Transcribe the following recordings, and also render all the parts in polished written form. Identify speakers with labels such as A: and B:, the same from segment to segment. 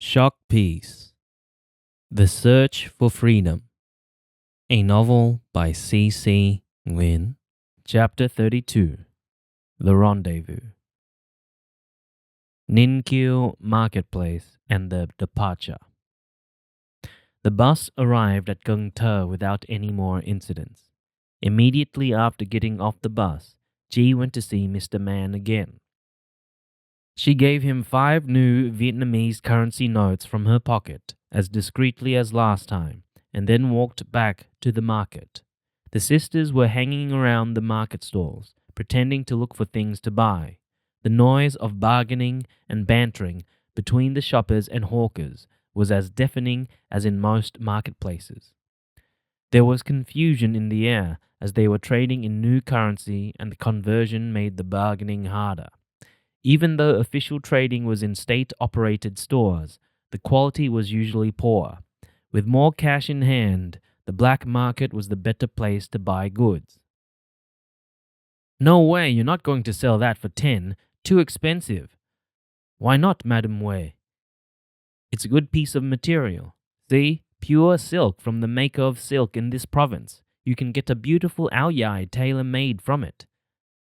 A: Shock Piece: The Search for Freedom. A novel by C. Nguyen. Chapter 32. The Rendezvous. Ninkyu Marketplace and the Departure. The bus arrived at Gung Ter without any more incidents. Immediately after getting off the bus, Ji went to see Mr. Man again. She gave him 5 new Vietnamese currency notes from her pocket, as discreetly as last time, and then walked back to the market. The sisters were hanging around the market stalls, pretending to look for things to buy. The noise of bargaining and bantering between the shoppers and hawkers was as deafening as in most marketplaces. There was confusion in the air as they were trading in new currency, and the conversion made the bargaining harder. Even though official trading was in state-operated stores, the quality was usually poor. With more cash in hand, the black market was the better place to buy goods. "No way, you're not going to sell that for 10. Too expensive." "Why not, Madam Wei?" "It's a good piece of material. See, pure silk from the maker of silk in this province. You can get a beautiful aoyai tailor-made from it."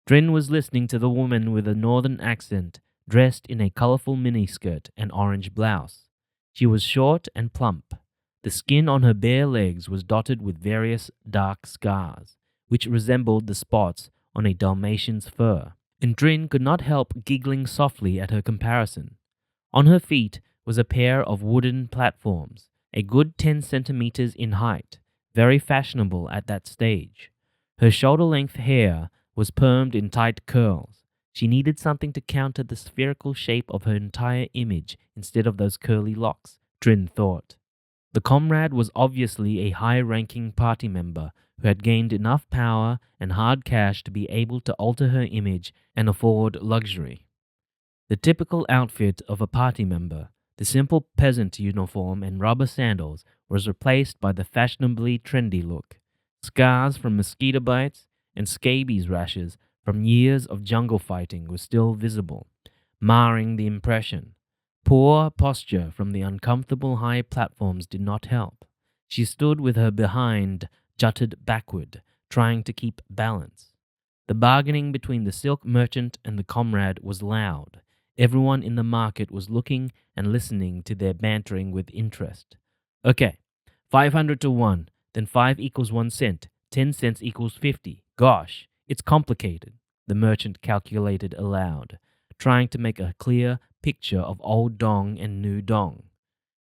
A: Drin was listening to the woman with a northern accent, dressed in a colorful miniskirt and orange blouse. She was short and plump. The skin on her bare legs was dotted with various dark scars, which resembled the spots on a Dalmatian's fur, and Drin could not help giggling softly at her comparison. On her feet was a pair of wooden platforms, a good 10 centimeters in height, very fashionable at that stage. Her shoulder-length hair was permed in tight curls. She needed something to counter the spherical shape of her entire image instead of those curly locks, Drin thought. The comrade was obviously a high-ranking party member who had gained enough power and hard cash to be able to alter her image and afford luxury. The typical outfit of a party member, the simple peasant uniform and rubber sandals, was replaced by the fashionably trendy look. Scars from mosquito bites and scabies rashes from years of jungle fighting were still visible, marring the impression. Poor posture from the uncomfortable high platforms did not help. She stood with her behind jutted backward, trying to keep balance. The bargaining between the silk merchant and the comrade was loud. Everyone in the market was looking and listening to their bantering with interest. "Okay, 500 to 1, then 5 equals 1 cent, 10 cents equals 50. Gosh, it's complicated," the merchant calculated aloud, trying to make a clear picture of old dong and new dong.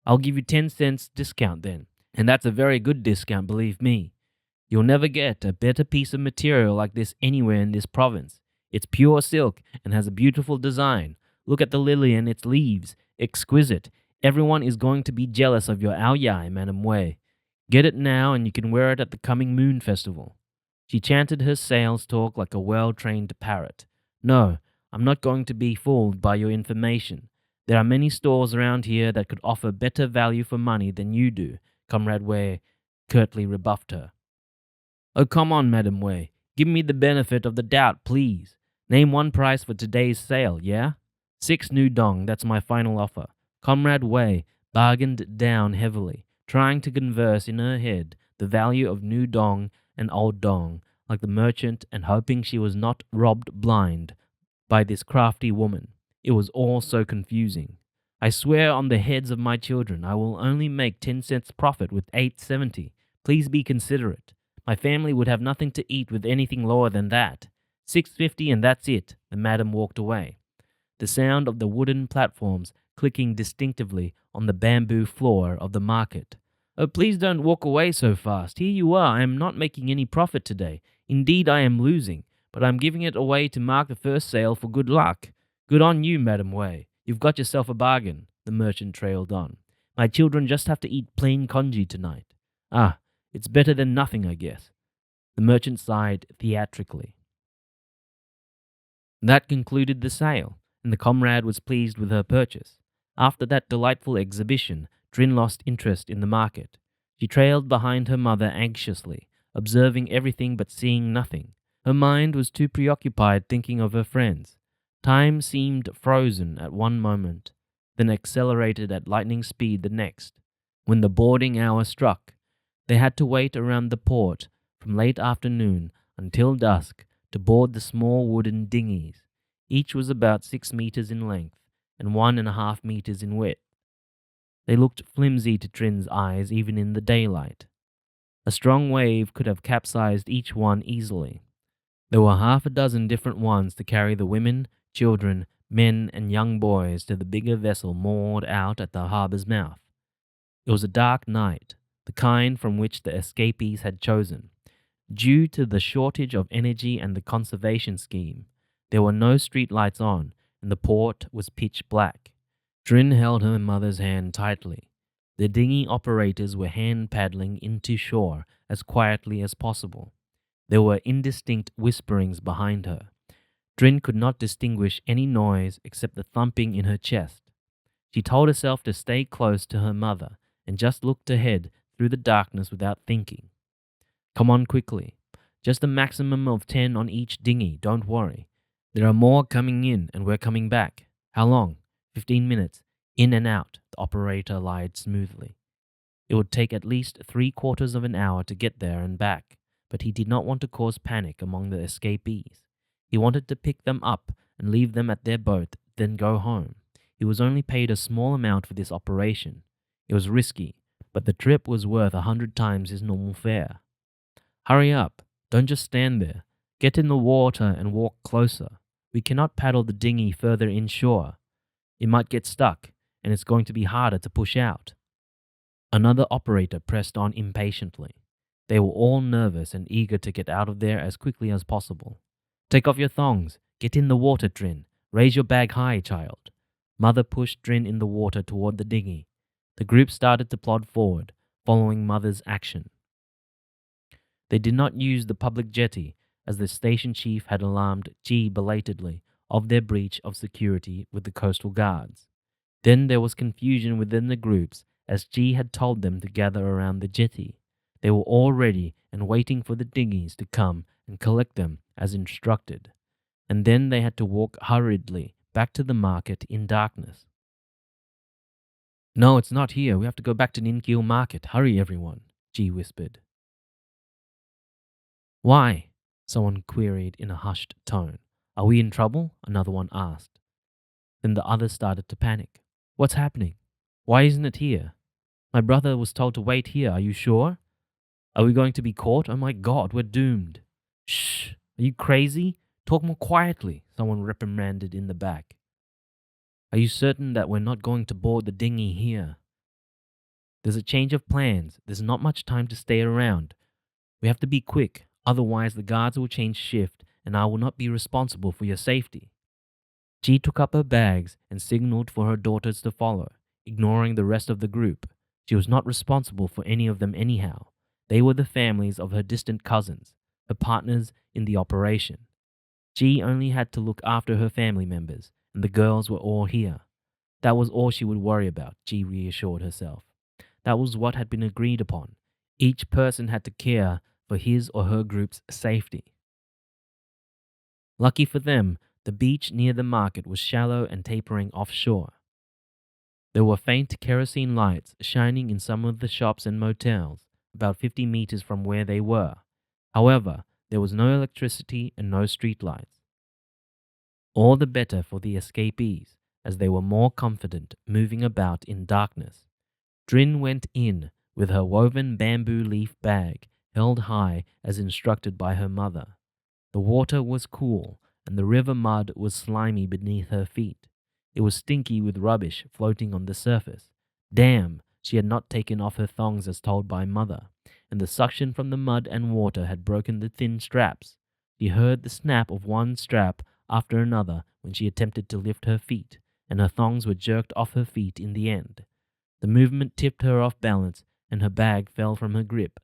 A: "I'll give you 10 cents discount then, and that's a very good discount, believe me. You'll never get a better piece of material like this anywhere in this province. It's pure silk and has a beautiful design. Look at the lily and its leaves. Exquisite. Everyone is going to be jealous of your aoyai, Madam Wei. Get it now and you can wear it at the coming moon festival." She chanted her sales talk like a well-trained parrot. "No, I'm not going to be fooled by your information. There are many stores around here that could offer better value for money than you do," Comrade Wei curtly rebuffed her. "Oh, come on, Madam Wei. Give me the benefit of the doubt, please. Name one price for today's sale, yeah? 6 new dong, that's my final offer." Comrade Wei bargained down heavily, trying to converse in her head the value of new dong and old dong, like the merchant, and hoping she was not robbed blind by this crafty woman. It was all so confusing. "I swear on the heads of my children, I will only make 10 cents profit with 8.70. Please be considerate. My family would have nothing to eat with anything lower than that. 6.50 and that's it." The madam walked away, the sound of the wooden platforms clicking distinctively on the bamboo floor of the market. "Oh, please don't walk away so fast. Here you are. I am not making any profit today. Indeed, I am losing, but I'm giving it away to mark the first sale for good luck." "Good on you, Madam Wei. You've got yourself a bargain," the merchant trailed on. "My children just have to eat plain congee tonight." "Ah, it's better than nothing, I guess." The merchant sighed theatrically. That concluded the sale, and the comrade was pleased with her purchase. After that delightful exhibition, Drin lost interest in the market. She trailed behind her mother anxiously, observing everything but seeing nothing. Her mind was too preoccupied thinking of her friends. Time seemed frozen at one moment. then accelerated at lightning speed the next. When the boarding hour struck, they had to wait around the port from late afternoon until dusk to board the small wooden dinghies. Each was about 6 meters in length and 1.5 meters in width. They looked flimsy to Trin's eyes even in the daylight. A strong wave could have capsized each one easily. There were half a dozen different ones to carry the women, children, men, and young boys to the bigger vessel moored out at the harbor's mouth. It was a dark night, the kind from which the escapees had chosen. Due to the shortage of energy and the conservation scheme, there were no street lights on, and the port was pitch black. Trin held her mother's hand tightly. The dinghy operators were hand paddling into shore as quietly as possible. There were indistinct whisperings behind her. Trin could not distinguish any noise except the thumping in her chest. She told herself to stay close to her mother and just looked ahead through the darkness without thinking. Come on quickly. Just a maximum of 10 on each dinghy, don't worry. There are more coming in and we're coming back. How long? 15 minutes. In and out, the operator lied smoothly. It would take at least 3/4 of an hour to get there and back, but he did not want to cause panic among the escapees. He wanted to pick them up and leave them at their boat, then go home. He was only paid a small amount for this operation. It was risky, but the trip was worth 100 times his normal fare. Hurry up. Don't just stand there. Get in the water and walk closer. We cannot paddle the dinghy further inshore. It might get stuck, and it's going to be harder to push out. Another operator pressed on impatiently. They were all nervous and eager to get out of there as quickly as possible. Take off your thongs. Get in the water, Trin. Raise your bag high, child. Mother pushed Trin in the water toward the dinghy. The group started to plod forward, following Mother's action. They did not use the public jetty, as the station chief had alarmed Ciecie belatedly of their breach of security with the coastal guards. Then there was confusion within the groups, as Ciecie had told them to gather around the jetty. They were all ready and waiting for the dinghies to come and collect them as instructed. And then they had to walk hurriedly back to the market in darkness. No, it's not here. We have to go back to Ninkil Market. Hurry, everyone, Ciecie whispered. Why? Someone queried in a hushed tone. Are we in trouble? Another one asked. Then the others started to panic. What's happening? Why isn't it here? My brother was told to wait here. Are you sure? Are we going to be caught? Oh my God, we're doomed. Shh! Are you crazy? Talk more quietly, someone reprimanded in the back. Are you certain that we're not going to board the dinghy here? There's a change of plans. There's not much time to stay around. We have to be quick, otherwise the guards will change shift and I will not be responsible for your safety. Ciecie took up her bags and signaled for her daughters to follow, ignoring the rest of the group. She was not responsible for any of them anyhow. They were the families of her distant cousins, her partners in the operation. Ciecie only had to look after her family members, and the girls were all here. That was all she would worry about, Ciecie reassured herself. That was what had been agreed upon. Each person had to care for his or her group's safety. Lucky for them, the beach near the market was shallow and tapering offshore. There were faint kerosene lights shining in some of the shops and motels, about 50 meters from where they were. However, there was no electricity and no street lights. All the better for the escapees, as they were more confident moving about in darkness. Trin went in with her woven bamboo leaf bag held high as instructed by her mother. The water was cool, and the river mud was slimy beneath her feet. It was stinky with rubbish floating on the surface. Damn, she had not taken off her thongs as told by Mother, and the suction from the mud and water had broken the thin straps. She heard the snap of one strap after another when she attempted to lift her feet, and her thongs were jerked off her feet in the end. The movement tipped her off balance, and her bag fell from her grip.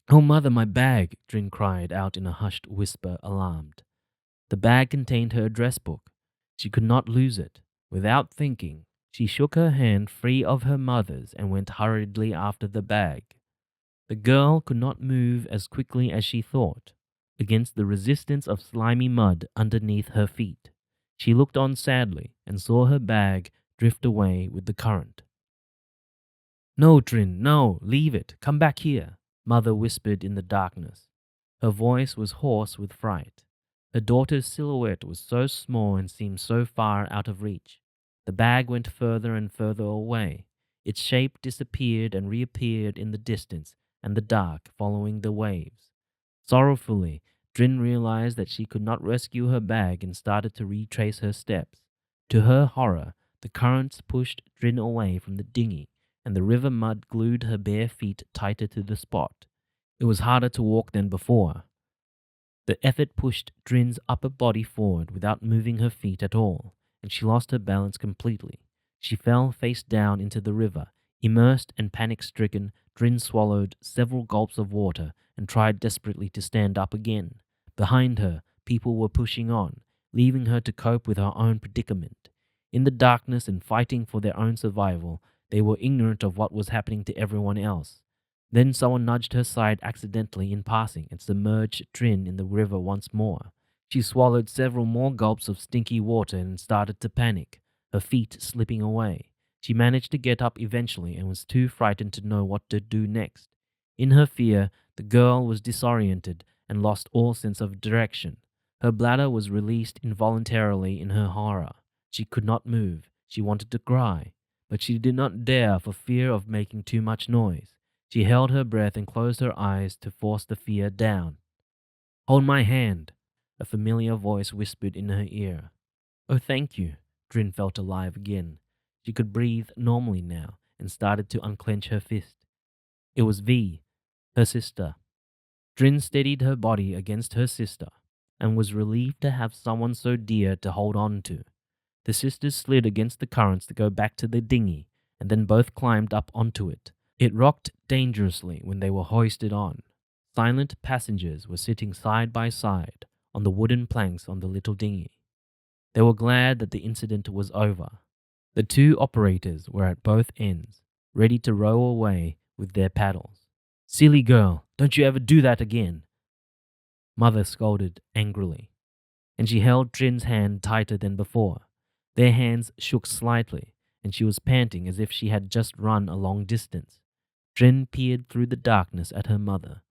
A: Oh, Mother, my bag, Trin cried out in a hushed whisper, alarmed. The bag contained her address book. She could not lose it. Without thinking, she shook her hand free of her mother's and went hurriedly after the bag. The girl could not move as quickly as she thought, against the resistance of slimy mud underneath her feet. She looked on sadly and saw her bag drift away with the current. No, Trin, no, leave it, come back here, Mother whispered in the darkness. Her voice was hoarse with fright. Her daughter's silhouette was so small and seemed so far out of reach. The bag went further and further away. Its shape disappeared and reappeared in the distance and the dark, following the waves. Sorrowfully, Drin realized that she could not rescue her bag and started to retrace her steps. To her horror, the currents pushed Drin away from the dinghy, and the river mud glued her bare feet tighter to the spot. It was harder to walk than before. The effort pushed Drin's upper body forward without moving her feet at all, and she lost her balance completely. She fell face down into the river. Immersed and panic-stricken, Drin swallowed several gulps of water and tried desperately to stand up again. Behind her, people were pushing on, leaving her to cope with her own predicament. In the darkness and fighting for their own survival, they were ignorant of what was happening to everyone else. Then someone nudged her side accidentally in passing and submerged Drin in the river once more. She swallowed several more gulps of stinky water and started to panic, her feet slipping away. She managed to get up eventually and was too frightened to know what to do next. In her fear, the girl was disoriented and lost all sense of direction. Her bladder was released involuntarily in her horror. She could not move. She wanted to cry, but she did not dare for fear of making too much noise. She held her breath and closed her eyes to force the fear down. "Hold my hand," a familiar voice whispered in her ear. "Oh, thank you." Drin felt alive again. She could breathe normally now and started to unclench her fist. It was V, her sister. Drin steadied her body against her sister and was relieved to have someone so dear to hold on to. The sisters slid against the currents to go back to the dinghy, and then both climbed up onto it. It rocked dangerously when they were hoisted on. Silent passengers were sitting side by side on the wooden planks on the little dinghy. They were glad that the incident was over. The two operators were at both ends, ready to row away with their paddles. "Silly girl, don't you ever do that again," Mother scolded angrily, and she held Drin's hand tighter than before. Their hands shook slightly, and she was panting as if she had just run a long distance. Drin peered through the darkness at her mother.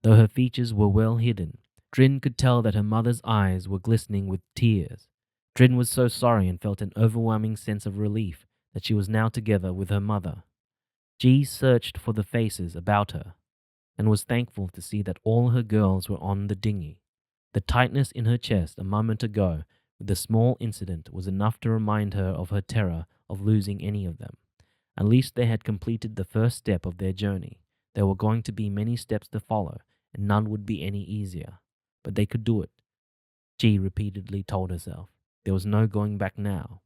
A: Though her features were well hidden, Drin could tell that her mother's eyes were glistening with tears. Drin was so sorry and felt an overwhelming sense of relief that she was now together with her mother. G searched for the faces about her and was thankful to see that all her girls were on the dinghy. The tightness in her chest a moment ago with the small incident was enough to remind her of her terror of losing any of them. At least they had completed the first step of their journey. There were going to be many steps to follow, and none would be any easier. But they could do it, G repeatedly told herself. There was no going back now.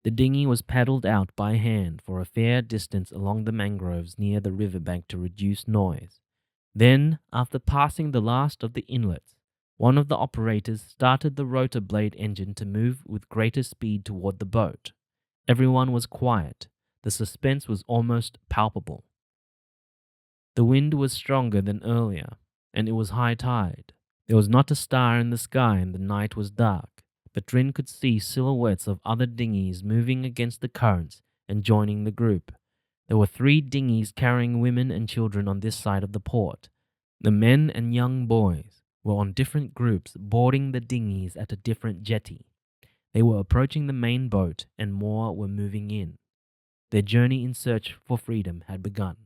A: The dinghy was paddled out by hand for a fair distance along the mangroves near the riverbank to reduce noise. Then, after passing the last of the inlets, one of the operators started the rotor blade engine to move with greater speed toward the boat. Everyone was quiet. The suspense was almost palpable. The wind was stronger than earlier, and it was high tide. There was not a star in the sky and the night was dark, but Drin could see silhouettes of other dinghies moving against the currents and joining the group. There were 3 dinghies carrying women and children on this side of the port. The men and young boys were on different groups boarding the dinghies at a different jetty. They were approaching the main boat and more were moving in. Their journey in search for freedom had begun.